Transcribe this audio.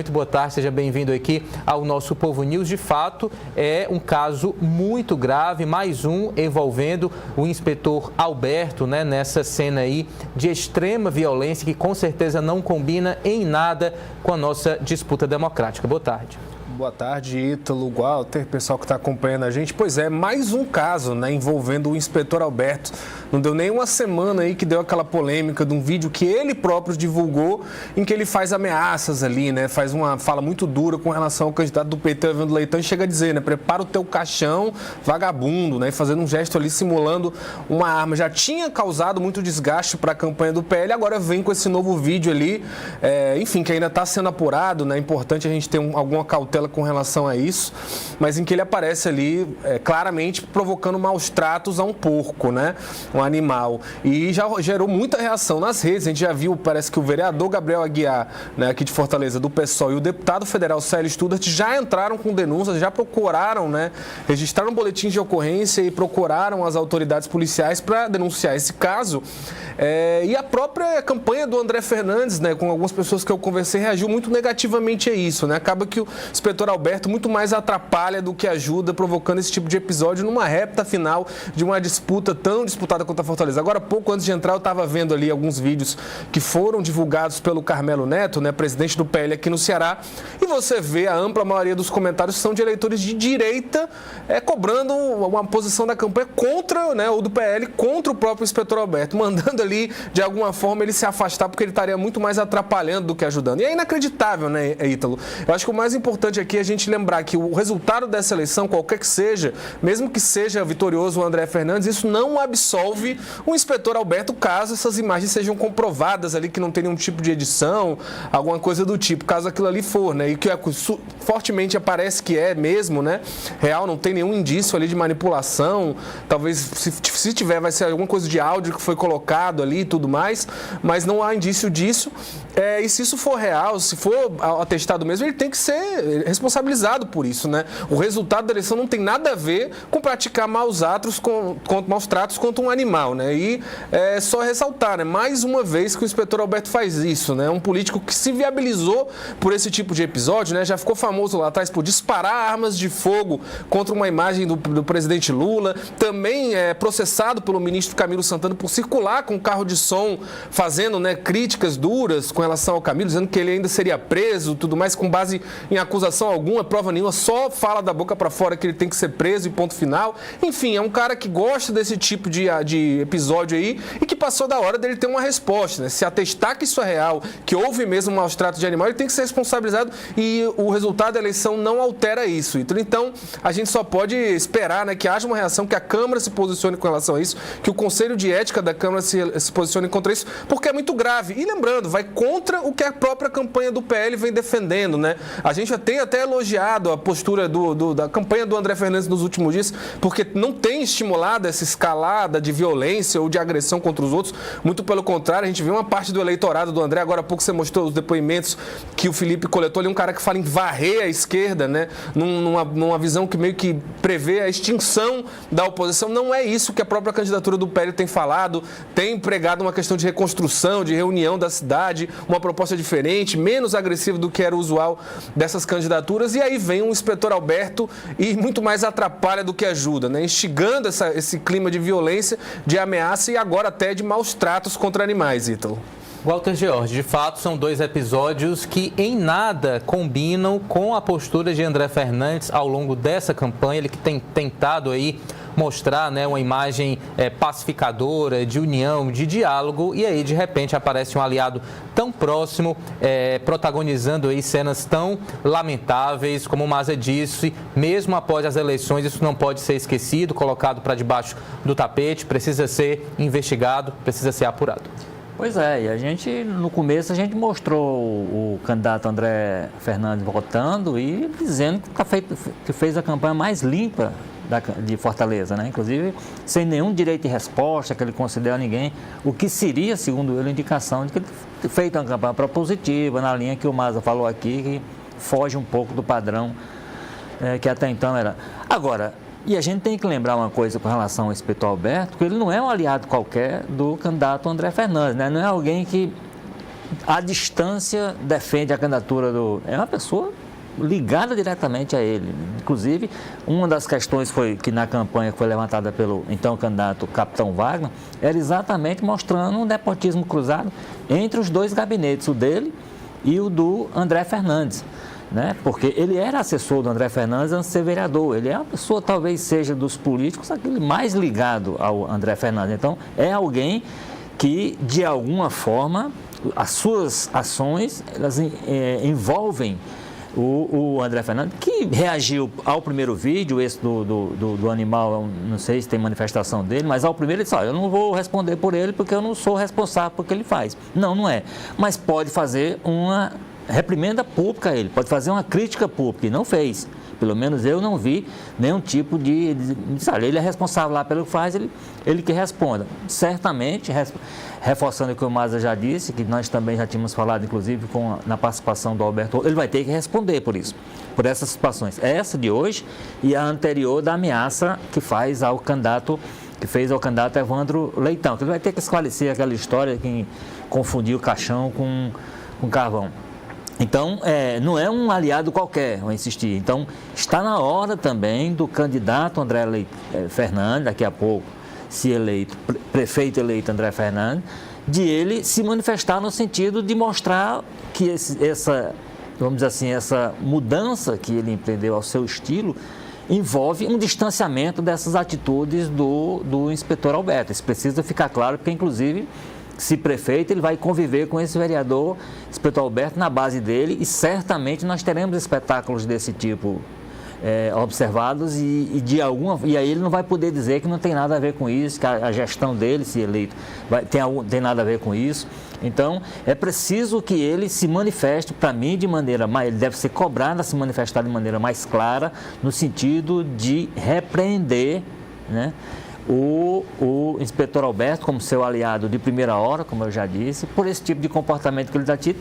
Muito boa tarde, seja bem-vindo aqui ao nosso Povo News. De fato, é um caso muito grave, mais um envolvendo o inspetor Alberto, nessa cena aí de extrema violência que com certeza não combina em nada com a nossa disputa democrática. Boa tarde. Boa tarde, Ítalo, Walter, pessoal que está acompanhando a gente. Pois é, mais um caso, envolvendo o inspetor Alberto. Não deu nem uma semana aí que deu aquela polêmica de um vídeo que ele próprio divulgou, em que ele faz ameaças ali, faz uma fala muito dura com relação ao candidato do PT, Evandro Leitão, e chega a dizer, prepara o teu caixão, vagabundo, fazendo um gesto ali simulando uma arma. Já tinha causado muito desgaste para a campanha do PL, agora vem com esse novo vídeo ali, enfim, que ainda está sendo apurado, É importante a gente ter alguma cautela com relação a isso, mas em que ele aparece ali claramente provocando maus tratos a um porco, um animal, e já gerou muita reação nas redes. A gente já viu, parece que o vereador Gabriel Aguiar, aqui de Fortaleza, do PSOL, e o deputado federal Célio Studart já entraram com denúncias, já procuraram, registraram boletins de ocorrência e procuraram as autoridades policiais para denunciar esse caso. E a própria campanha do André Fernandes, com algumas pessoas que eu conversei, reagiu muito negativamente a isso, Acaba que o inspetor Alberto muito mais atrapalha do que ajuda, provocando esse tipo de episódio numa reta final de uma disputa tão disputada contra a Fortaleza. Agora, pouco antes de entrar, eu estava vendo ali alguns vídeos que foram divulgados pelo Carmelo Neto, presidente do PL aqui no Ceará, e você vê a ampla maioria dos comentários são de eleitores de direita, cobrando uma posição da campanha contra, ou do PL, contra o próprio inspetor Alberto, mandando ali, de alguma forma, ele se afastar, porque ele estaria muito mais atrapalhando do que ajudando. E é inacreditável, Ítalo? Eu acho que o mais importante aqui é a gente lembrar que o resultado dessa eleição, qualquer que seja, mesmo que seja vitorioso o André Fernandes, isso não absolve o inspetor Alberto, caso essas imagens sejam comprovadas ali, que não tem nenhum tipo de edição, alguma coisa do tipo, caso aquilo ali for, e que fortemente aparece que é mesmo, real, não tem nenhum indício ali de manipulação, talvez, se tiver, vai ser alguma coisa de áudio que foi colocado ali e tudo mais, mas não há indício disso. E se isso for real, se for atestado mesmo, ele tem que ser responsabilizado por isso, O resultado da eleição não tem nada a ver com praticar maus tratos contra um animal, E é só ressaltar, mais uma vez que o inspetor Alberto faz isso, Um político que se viabilizou por esse tipo de episódio, Já ficou famoso lá atrás por disparar armas de fogo contra uma imagem do presidente Lula, também é processado pelo ministro Camilo Santana por circular com carro de som, fazendo, críticas duras com relação ao Camilo, dizendo que ele ainda seria preso, tudo mais, com base em acusação alguma, prova nenhuma, só fala da boca para fora que ele tem que ser preso e ponto final. Enfim, é um cara que gosta desse tipo de episódio aí e que passou da hora dele ter uma resposta, Se atestar que isso é real, que houve mesmo maus tratos de animal, ele tem que ser responsabilizado e o resultado da eleição não altera isso. Então, a gente só pode esperar, que haja uma reação, que a Câmara se posicione com relação a isso, que o Conselho de Ética da Câmara se posicione contra isso, porque é muito grave. E lembrando, vai contra o que a própria campanha do PL vem defendendo, A gente já tem até elogiado a postura da campanha do André Fernandes nos últimos dias, porque não tem estimulado essa escalada de violência ou de agressão contra os outros. Muito pelo contrário, a gente vê uma parte do eleitorado do André, agora há pouco você mostrou os depoimentos que o Felipe coletou ali, um cara que fala em varrer a esquerda, numa visão que meio que prevê a extinção da oposição. Não é isso que a própria candidatura do PL tem falado, tem pregado uma questão de reconstrução, de reunião da cidade, uma proposta diferente, menos agressiva do que era usual dessas candidaturas, e aí vem um inspetor Alberto e muito mais atrapalha do que ajuda, instigando esse clima de violência, de ameaça e agora até de maus tratos contra animais, Ítalo. Walter George, de fato, são dois episódios que em nada combinam com a postura de André Fernandes ao longo dessa campanha, ele que tem tentado aí mostrar uma imagem pacificadora, de união, de diálogo, e aí de repente aparece um aliado tão próximo, protagonizando aí cenas tão lamentáveis, como o Maza disse, mesmo após as eleições, isso não pode ser esquecido, colocado para debaixo do tapete, precisa ser investigado, precisa ser apurado. Pois é, e a gente, no começo, a gente mostrou o candidato André Fernandes votando e dizendo que fez a campanha mais limpa de Fortaleza, Inclusive, sem nenhum direito de resposta que ele concedeu a ninguém, o que seria, segundo ele, indicação de que ele feito uma campanha propositiva, na linha que o Maza falou aqui, que foge um pouco do padrão que até então era. Agora, e a gente tem que lembrar uma coisa com relação ao inspetor Alberto, que ele não é um aliado qualquer do candidato André Fernandes, Não é alguém que à distância defende a candidatura do... É uma pessoa ligada diretamente a ele. Inclusive, uma das questões que na campanha foi levantada pelo então candidato Capitão Wagner, era exatamente mostrando um nepotismo cruzado entre os dois gabinetes, o dele e o do André Fernandes. Né? Porque ele era assessor do André Fernandes antes de ser vereador. Ele é uma pessoa, talvez seja dos políticos, aquele mais ligado ao André Fernandes. Então, é alguém que, de alguma forma, as suas ações, elas envolvem o André Fernandes, que reagiu ao primeiro vídeo, esse do animal, não sei se tem manifestação dele, mas ao primeiro ele disse, eu não vou responder por ele porque eu não sou responsável por o que ele faz. Não é. Mas pode fazer uma reprimenda pública a ele, pode fazer uma crítica pública, e não fez. Pelo menos eu não vi nenhum tipo de ele é responsável lá pelo que faz, ele que responda. Certamente, reforçando o que o Maza já disse, que nós também já tínhamos falado, inclusive, na participação do Alberto, ele vai ter que responder por isso, por essas situações. Essa de hoje e a anterior da ameaça que fez ao candidato Evandro Leitão, que ele vai ter que esclarecer aquela história que confundiu o caixão com carvão. Então, não é um aliado qualquer, vou insistir. Então, está na hora também do candidato André Fernandes, daqui a pouco, se eleito, prefeito eleito André Fernandes, de ele se manifestar no sentido de mostrar que vamos dizer assim, essa mudança que ele empreendeu ao seu estilo envolve um distanciamento dessas atitudes do inspetor Alberto. Isso precisa ficar claro, porque, inclusive, se prefeito, ele vai conviver com esse vereador, inspetor Alberto, na base dele, e certamente nós teremos espetáculos desse tipo observados e aí ele não vai poder dizer que não tem nada a ver com isso, que a gestão dele, se eleito, tem nada a ver com isso. Então, é preciso que ele se manifeste, para mim, ele deve ser cobrado a se manifestar de maneira mais clara, no sentido de repreender, né, o inspetor Alberto como seu aliado de primeira hora, como eu já disse, por esse tipo de comportamento que ele está tido.